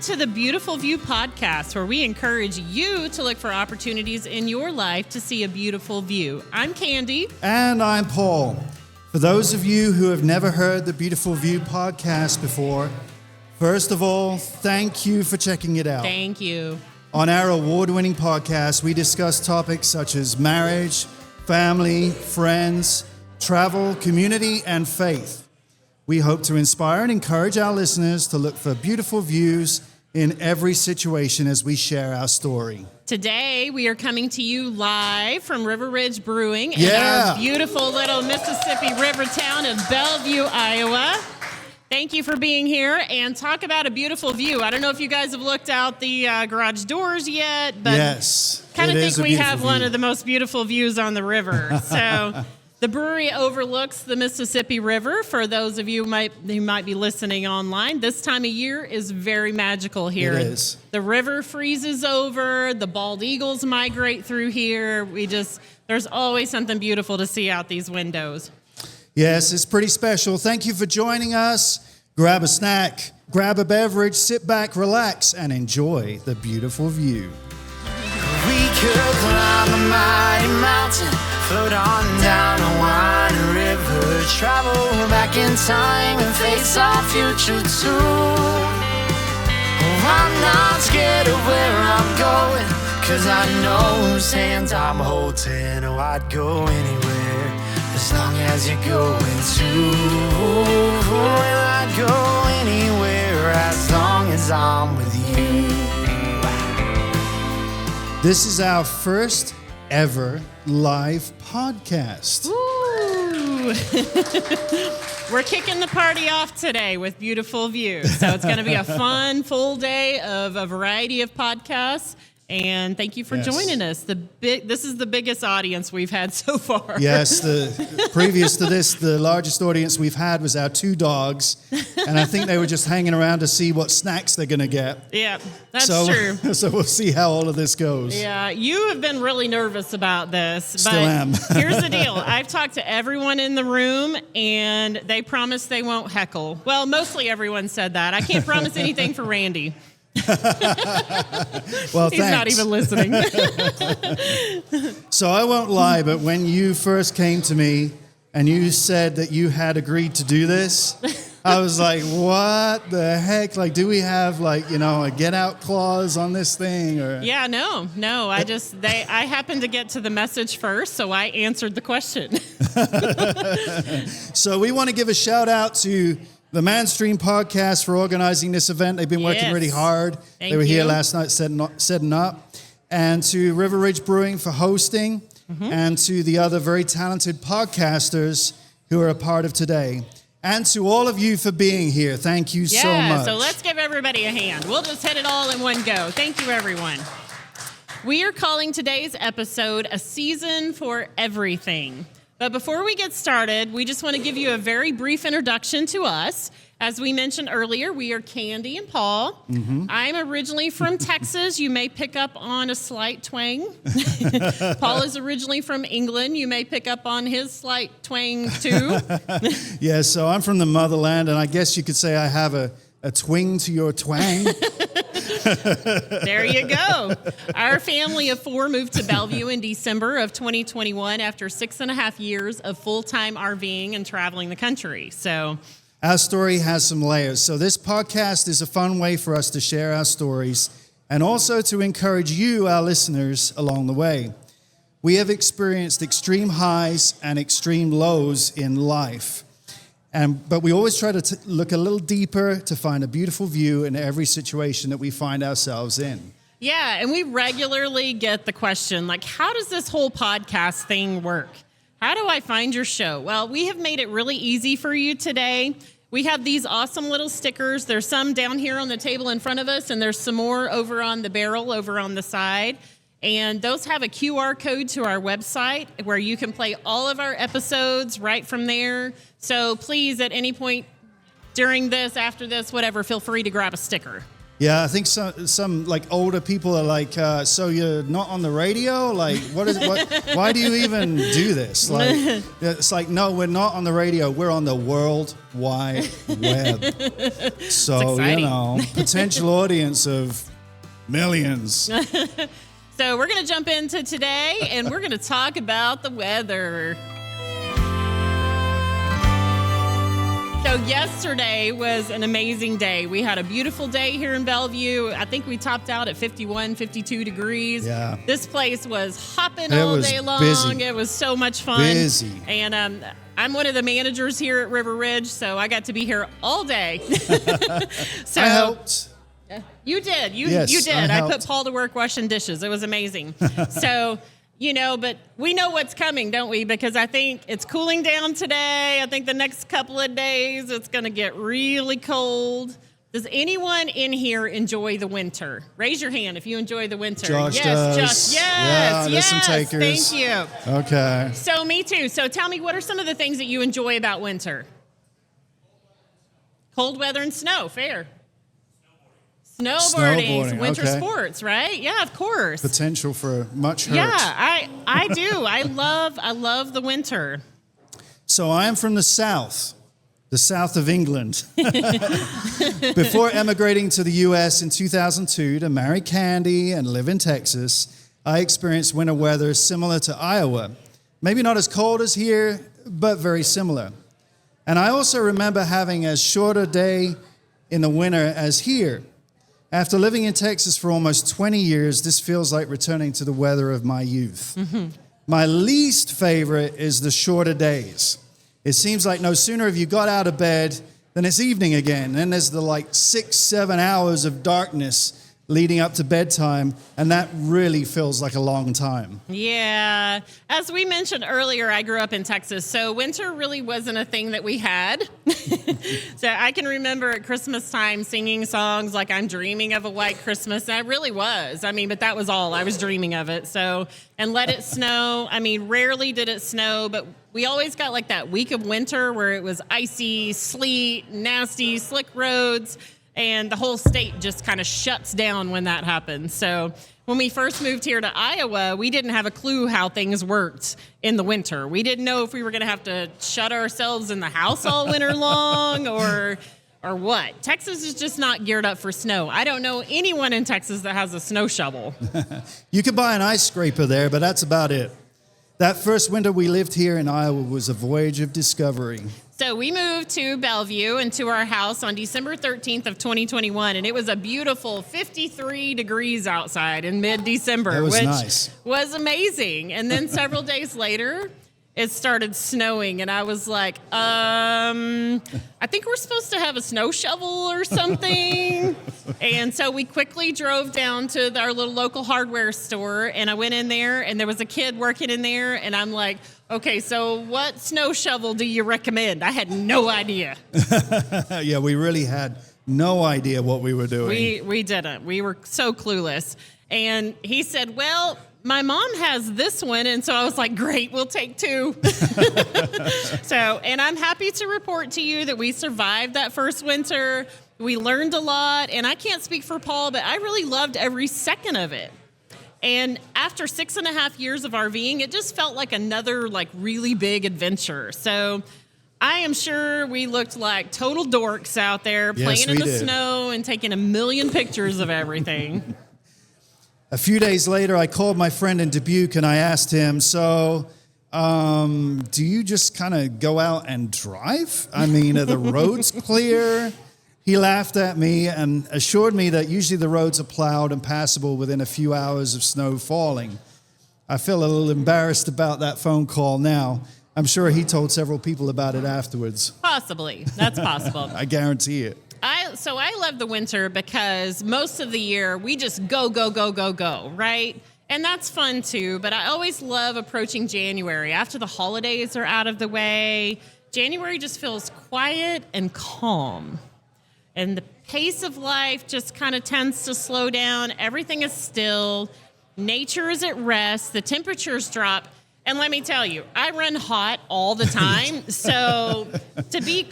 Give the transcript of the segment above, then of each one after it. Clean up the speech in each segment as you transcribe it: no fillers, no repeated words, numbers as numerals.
to the Beautiful View podcast, where we encourage you to look for opportunities in your life to see a beautiful view. I'm Candy. And I'm Paul. For those of you who have never heard the Beautiful View podcast before, first of all, thank you for checking it out. Thank you. On our award-winning podcast, we discuss topics such as marriage, family, friends, travel, community, and faith. We hope to inspire and encourage our listeners to look for beautiful views in every situation as we share our story. Today, we are coming to you live from River Ridge Brewing in our beautiful little Mississippi river town of Bellevue, Iowa. Thank you for being here and talk about a beautiful view. I don't know if you guys have looked out the garage doors yet, but yes, kind of think we have one of the most beautiful views on the river. So the brewery overlooks the Mississippi River. For those of you who might be listening online, this time of year is very magical here. It is. The river freezes over. The bald eagles migrate through here. There's always something beautiful to see out these windows. Yes, it's pretty special. Thank you for joining us. Grab a snack, grab a beverage, sit back, relax, and enjoy the beautiful view. We could climb a mighty mountain, float on down a winding river, travel back in time and face our future too. Oh, I'm not scared of where I'm going, 'cause I know whose hands I'm holding. Oh, I'd go anywhere as long as you're going to. Well, I'd go anywhere as long as I'm with you. This is our first ever live podcast. Ooh. We're kicking the party off today with Beautiful View. So it's going to be a fun, full day of a variety of podcasts. And thank you for joining us. This is the biggest audience we've had so far. Yes, previous to this, the largest audience we've had was our two dogs. And I think they were just hanging around to see what snacks they're going to get. Yeah, that's true. So we'll see how all of this goes. Yeah, you have been really nervous about this. Still am. Here's the deal. I've talked to everyone in the room, and they promise they won't heckle. Well, mostly everyone said that. I can't promise anything for Randy. Well, he's not even listening. So I won't lie, but when you first came to me and you said that you had agreed to do this, I was like, what the heck? Like, do we have a get out clause on this thing? Or Yeah, no. I happened to get to the message first, so I answered the question. So we want to give a shout out to the Manstream podcast for organizing this event. They've been working really hard. They were here last night setting up. And to River Ridge Brewing for hosting. And to the other very talented podcasters who are a part of today. And to all of you for being here. Thank you so much. So let's give everybody a hand. We'll just hit it all in one go. Thank you, everyone. We are calling today's episode A Season for Everything. But before we get started, we just want to give you a very brief introduction to us. As we mentioned earlier, we are Candy and Paul. I'm originally from Texas. You may pick up on a slight twang. Paul is originally from England. You may pick up on his slight twang too. Yeah, so I'm from the motherland, and I guess you could say I have a twing to your twang. There you go. Our family of four moved to Bellevue in December of 2021 after 6.5 years of full-time RVing and traveling the country. So our story has some layers. So this podcast is a fun way for us to share our stories and also to encourage you, our listeners, along the way. We have experienced extreme highs and extreme lows in life. But we always try to look a little deeper to find a beautiful view in every situation that we find ourselves in. Yeah, and we regularly get the question, how does this whole podcast thing work? How do I find your show? Well, we have made it really easy for you today. We have these awesome little stickers. There's some down here on the table in front of us, and there's some more over on the barrel over on the side. And those have a QR code to our website where you can play all of our episodes right from there. So please, at any point during this, after this, whatever, feel free to grab a sticker. Yeah, I think some like older people are like, so you're not on the radio? Like, why do you even do this? Like, it's like, no, we're not on the radio. We're on the World Wide Web. So, potential audience of millions. So we're going to jump into today, and we're going to talk about the weather. So yesterday was an amazing day. We had a beautiful day here in Bellevue. I think we topped out at 51, 52 degrees. Yeah. This place was hopping all day long. Busy. It was so much fun. Busy. And I'm one of the managers here at River Ridge, so I got to be here all day. So I helped. You did. You Yes, did. I I put helped. Paul to work washing dishes. It was amazing. So, but we know what's coming, don't we? Because I think it's cooling down today. I think the next couple of days it's going to get really cold. Does anyone in here enjoy the winter? Raise your hand if you enjoy the winter. Josh yes, does. Josh. Yes, Yeah, there's some takers. Thank you. Okay. So me too. So tell me, what are some of the things that you enjoy about winter? Cold weather and snow. Fair. Snowboarding, winter okay. sports, right? Yeah, of course. Potential for much hurt. Yeah, I do. I love the winter. So I am from the south of England. Before emigrating to the U.S. in 2002 to marry Candy and live in Texas, I experienced winter weather similar to Iowa. Maybe not as cold as here, but very similar. And I also remember having as short a day in the winter as here. After living in Texas for almost 20 years, this feels like returning to the weather of my youth. Mm-hmm. My least favorite is the shorter days. It seems like no sooner have you got out of bed than it's evening again. Then there's the 6-7 hours of darkness leading up to bedtime, and that really feels like a long time. Yeah. As we mentioned earlier, I grew up in Texas, so winter really wasn't a thing that we had. So I can remember at Christmas time singing songs like I'm Dreaming of a White Christmas, and I really was. But that was all. I was dreaming of it. So, and let it snow. Rarely did it snow, but we always got that week of winter where it was icy, sleet, nasty, slick roads. And the whole state just kind of shuts down when that happens. So when we first moved here to Iowa, we didn't have a clue how things worked in the winter. We didn't know if we were going to have to shut ourselves in the house all winter long or what. Texas is just not geared up for snow. I don't know anyone in Texas that has a snow shovel. You could buy an ice scraper there, but that's about it. That first winter we lived here in Iowa was a voyage of discovery. So we moved to Bellevue and to our house on December 13th of 2021, and it was a beautiful 53 degrees outside in mid-December, which nice. Was amazing. And then several days later, it started snowing, and I was like, I think we're supposed to have a snow shovel or something. And so we quickly drove down to our little local hardware store, and I went in there, and there was a kid working in there, and I'm like, okay, so what snow shovel do you recommend? I had no idea. Yeah, we really had no idea what we were doing. We didn't. We were so clueless. And he said, well, my mom has this one. And so I was like, great, we'll take two. And I'm happy to report to you that we survived that first winter. We learned a lot. And I can't speak for Paul, but I really loved every second of it. And after 6.5 years of RVing, it just felt like another really big adventure. So I am sure we looked like total dorks out there playing in the snow and taking a million pictures of everything. A few days later, I called my friend in Dubuque and I asked him, so do you just kind of go out and drive? Are the roads clear? He laughed at me and assured me that usually the roads are plowed and passable within a few hours of snow falling. I feel a little embarrassed about that phone call now. I'm sure he told several people about it afterwards. Possibly. That's possible. I guarantee it. I love the winter because most of the year we just go, right? And that's fun too, but I always love approaching January. After the holidays are out of the way, January just feels quiet and calm. And the pace of life just kind of tends to slow down. Everything is still. Nature is at rest. The temperatures drop. And let me tell you, I run hot all the time. So to be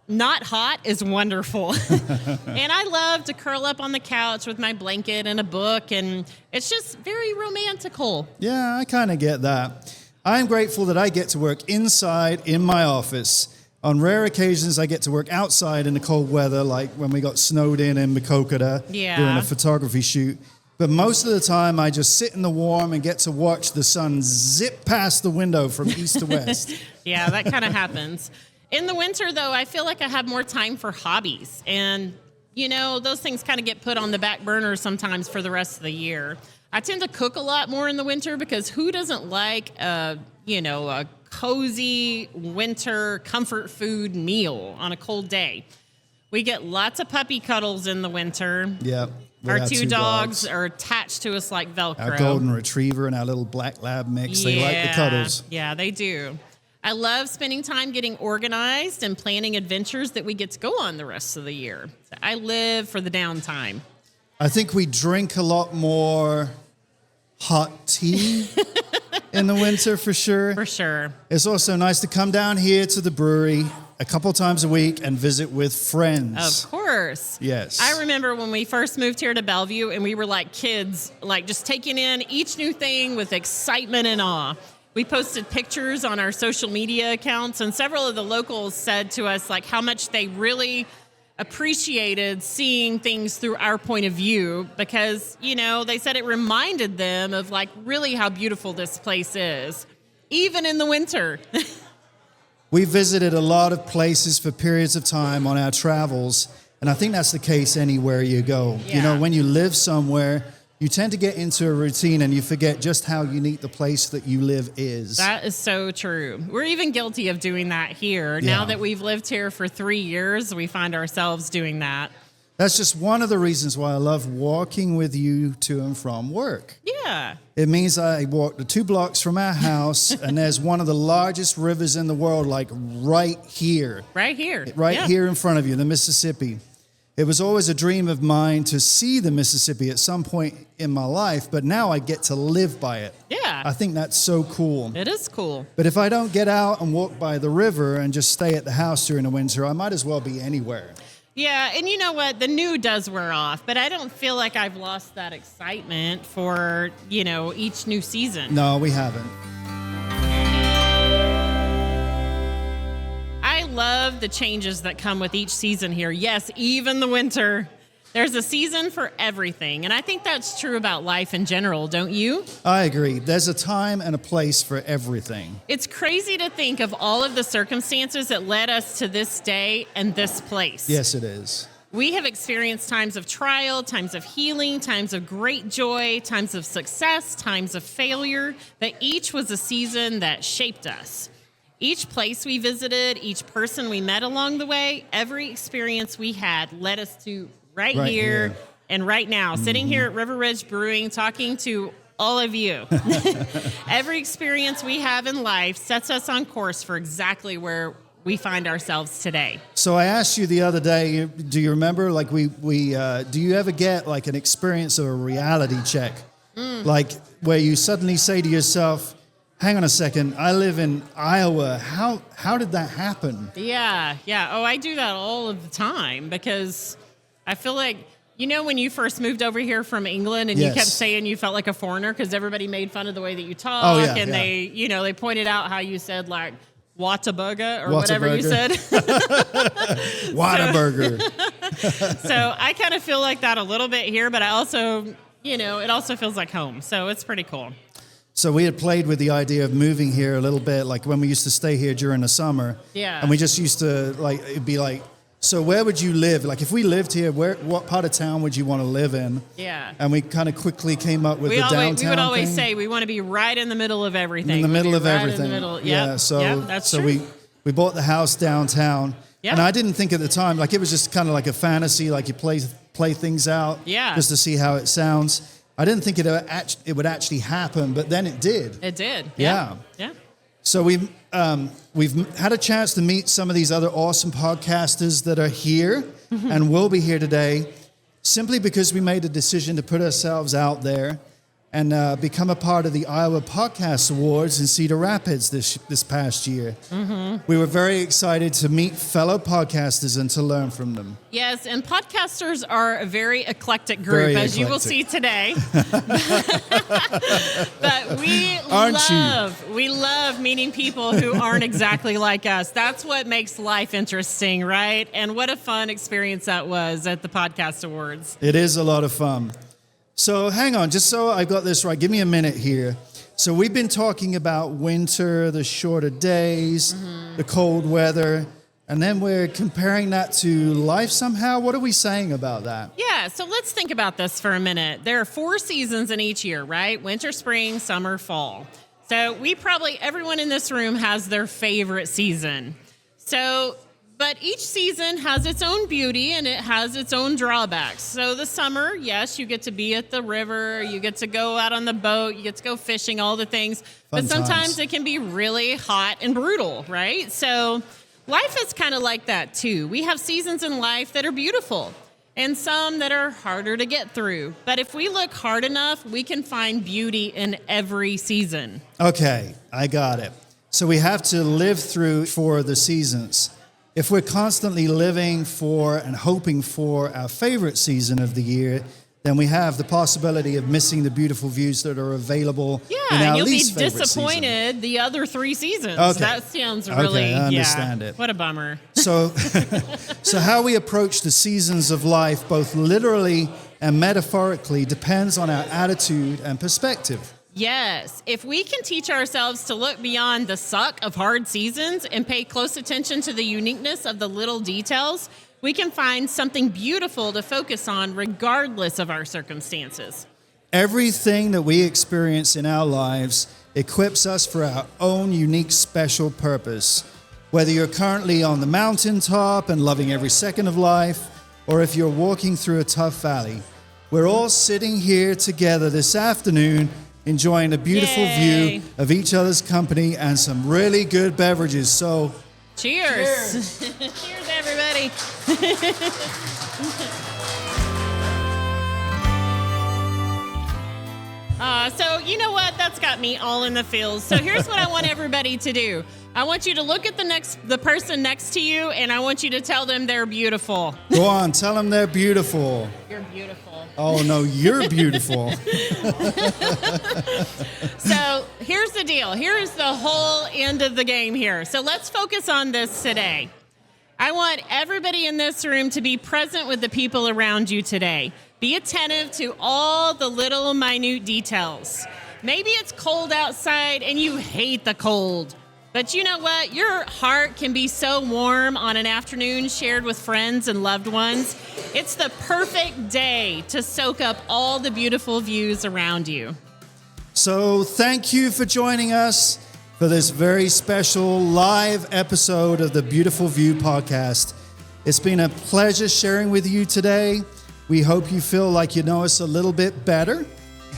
not hot is wonderful. And I love to curl up on the couch with my blanket and a book, and it's just very romantical. Yeah, I kind of get that. I'm grateful that I get to work inside in my office. On rare occasions, I get to work outside in the cold weather, like when we got snowed in Makokata doing a photography shoot. But most of the time, I just sit in the warm and get to watch the sun zip past the window from east to west. Yeah, that kind of happens. In the winter, though, I feel like I have more time for hobbies. And, you know, those things kind of get put on the back burner sometimes for the rest of the year. I tend to cook a lot more in the winter because who doesn't like, a cozy winter comfort food meal on a cold day? We get lots of puppy cuddles in the winter. Yep. Our two dogs are attached to us like Velcro. Our golden retriever and our little black lab mix. They like the cuddles. Yeah, they do. I love spending time getting organized and planning adventures that we get to go on the rest of the year. So I live for the downtime. I think we drink a lot more hot tea in the winter for sure. For sure. It's also nice to come down here to the brewery a couple times a week and visit with friends. Of course. Yes. I remember when we first moved here to Bellevue and we were like kids, like just taking in each new thing with excitement and awe. We posted pictures on our social media accounts, and several of the locals said to us like how much they really appreciated seeing things through our point of view because, you know, they said it reminded them of like really how beautiful this place is, even in the winter. We visited a lot of places for periods of time on our travels, and I think that's the case anywhere you go. Yeah. You know, when you live somewhere, you tend to get into a routine and you forget just how unique the place that you live is. That is so true. We're even guilty of doing that here. Yeah. Now that we've lived here for 3 years, we find ourselves doing that. That's just one of the reasons why I love walking with you to and from work. Yeah. It means I walk the 2 blocks from our house, and there's one of the largest rivers in the world, like right here. Right here. Right Yeah. here in front of you, the Mississippi. It was always a dream of mine to see the Mississippi at some point in my life, but now I get to live by it. Yeah. I think that's so cool. It is cool. But if I don't get out and walk by the river and just stay at the house during the winter, I might as well be anywhere. Yeah, and you know what? The new does wear off, but I don't feel like I've lost that excitement for, you know, each new season. No, we haven't. I love the changes that come with each season here. Yes, even the winter. There's a season for everything, and I think that's true about life in general, don't you? I agree. There's a time and a place for everything. It's crazy to think of all of the circumstances that led us to this day and this place. Yes, it is. We have experienced times of trial, times of healing, times of great joy, times of success, times of failure, but each was a season that shaped us. Each place we visited, each person we met along the way, every experience we had led us to right here and right now, sitting here at River Ridge Brewing, talking to all of you. Every experience we have in life sets us on course for exactly where we find ourselves today. So I asked you the other day, do you remember, like do you ever get like an experience of a reality check? Like where you suddenly say to yourself, hang on a second, I live in Iowa. How did that happen? Yeah. Oh, I do that all of the time because I feel like, you know, when you first moved over here from England and you kept saying you felt like a foreigner because everybody made fun of the way that you talk they pointed out how you said like Whataburger or whatever you said. Whataburger. So I kind of feel like that a little bit here, but I also, you know, it also feels like home. So it's pretty cool. So we had played with the idea of moving here a little bit, like when we used to stay here during the summer. Yeah. And we just used to, like, it'd be like, so where would you live? Like, if we lived here, what part of town would you want to live in? Yeah. And we kind of quickly came up with the downtown We would always thing. say we want to be right in the middle of everything. In the middle of everything. In the middle. Yeah. So that's so true. we bought the house downtown. Yeah. And I didn't think at the time, like, it was just kind of like a fantasy, like you play things out. Yeah. Just to see how it sounds. I didn't think it would actually happen, but then it did. It did. Yeah. So we've had a chance to meet some of these other awesome podcasters that are here and will be here today, simply because we made a decision to put ourselves out there and become a part of the Iowa Podcast Awards in Cedar Rapids this past year. Mm-hmm. We were very excited to meet fellow podcasters and to learn from them. Yes, and podcasters are a very eclectic group, as you will see today. But we love meeting people who aren't exactly like us. That's what makes life interesting, right? And what a fun experience that was at the Podcast Awards. It is a lot of fun. So hang on, just so I got this right, give me a minute here. So we've been talking about winter, the shorter days, the cold weather, and then we're comparing that to life somehow. What are we saying about that? Yeah, so let's think about this for a minute. There are 4 seasons in each year, right? Winter, spring, summer, fall. So everyone in this room has their favorite season. But each season has its own beauty and it has its own drawbacks. So the summer, yes, you get to be at the river, you get to go out on the boat, you get to go fishing, all the things. But sometimes it can be really hot and brutal, right? So life is kind of like that too. We have seasons in life that are beautiful and some that are harder to get through. But if we look hard enough, we can find beauty in every season. Okay, I got it. So we have to live through for the seasons. If we're constantly living for and hoping for our favorite season of the year, then we have the possibility of missing the beautiful views that are avaavail in our least favorite season. You'll be disappointed the other 3 seasons. Okay. That sounds really, I understand it. What a bummer. So how we approach the seasons of life, both literally and metaphorically, depends on our attitude and perspective. Yes, if we can teach ourselves to look beyond the suck of hard seasons and pay close attention to the uniqueness of the little details, we can find something beautiful to focus on regardless of our circumstances. Everything that we experience in our lives equips us for our own unique special purpose. Whether you're currently on the mountaintop and loving every second of life, or if you're walking through a tough valley, we're all sitting here together this afternoon enjoying a beautiful view of each other's company and some really good beverages. So, cheers. Cheers, everybody. So you know what? That's got me all in the feels. So here's what I want everybody to do. I want you to look at the person next to you, and I want you to tell them they're beautiful. Go on, tell them they're beautiful. You're beautiful. Oh, no, you're beautiful. So here's the deal. Here's the whole end of the game here. So let's focus on this today. I want everybody in this room to be present with the people around you today. Be attentive to all the little minute details. Maybe it's cold outside and you hate the cold. But you know what? Your heart can be so warm on an afternoon shared with friends and loved ones. It's the perfect day to soak up all the beautiful views around you. So thank you for joining us for this very special live episode of the Beautiful View podcast. It's been a pleasure sharing with you today. We hope you feel like you know us a little bit better.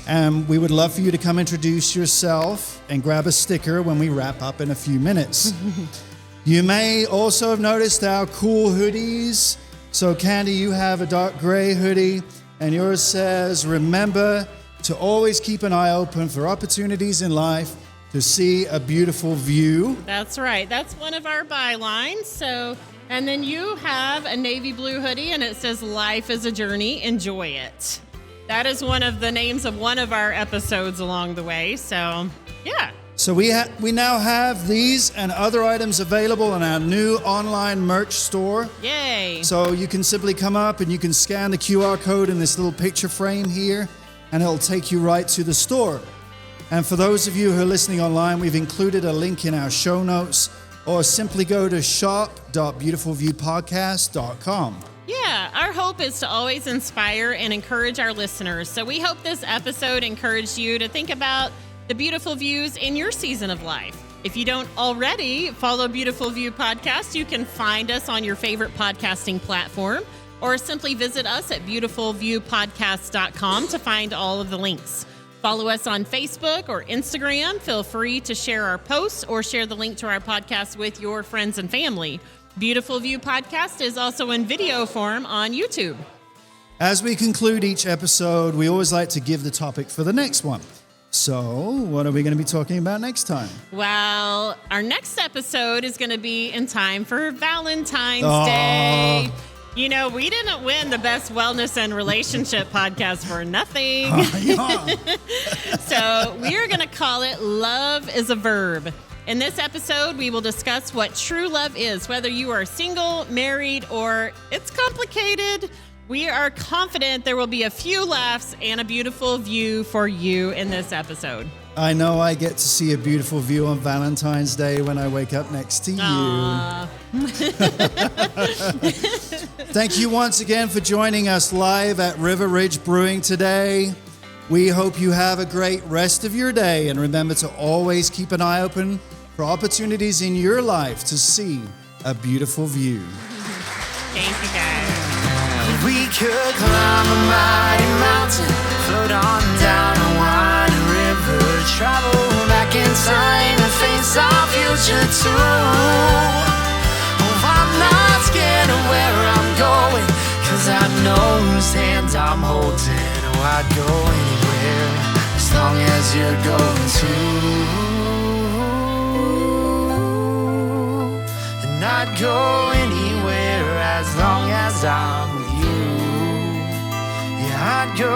And we would love for you to come introduce yourself and grab a sticker when we wrap up in a few minutes. You may also have noticed our cool hoodies. So Candy, you have a dark gray hoodie and yours says, remember to always keep an eye open for opportunities in life to see a beautiful view. That's right. That's one of our bylines. So, and then you have a navy blue hoodie and it says, life is a journey, enjoy it. That is one of the names of one of our episodes along the way. So, yeah. So we now have these and other items available in our new online merch store. Yay. So you can simply come up and you can scan the QR code in this little picture frame here, and it'll take you right to the store. And for those of you who are listening online, we've included a link in our show notes, or simply go to shop.beautifulviewpodcast.com. Yeah, our hope is to always inspire and encourage our listeners. So we hope this episode encouraged you to think about the beautiful views in your season of life. If you don't already follow Beautiful View Podcast, you can find us on your favorite podcasting platform or simply visit us at beautifulviewpodcast.com to find all of the links. Follow us on Facebook or Instagram. Feel free to share our posts or share the link to our podcast with your friends and family. Beautiful View Podcast is also in video form on YouTube. As we conclude each episode, we always like to give the topic for the next one. So, what are we going to be talking about next time? Well, our next episode is going to be in time for Valentine's Aw. Day. You know, we didn't win the best wellness and relationship podcast for nothing. Yeah. So we are going to call it Love is a Verb. In this episode, we will discuss what true love is, whether you are single, married, or it's complicated. We are confident there will be a few laughs and a beautiful view for you in this episode. I know I get to see a beautiful view on Valentine's Day when I wake up next to you. Aw. Thank you once again for joining us live at River Ridge Brewing today. We hope you have a great rest of your day, and remember to always keep an eye open for opportunities in your life to see a beautiful view. Thank you, guys. We could climb a mighty mountain, float on down a winding river, travel back in time and face our future too. Oh, I'm not scared of where I'm going, 'cause I know whose hands I'm holding. Oh, I'd go anywhere as long as you're going too. And I'd go anywhere as long as I'm with you. Yeah, I'd go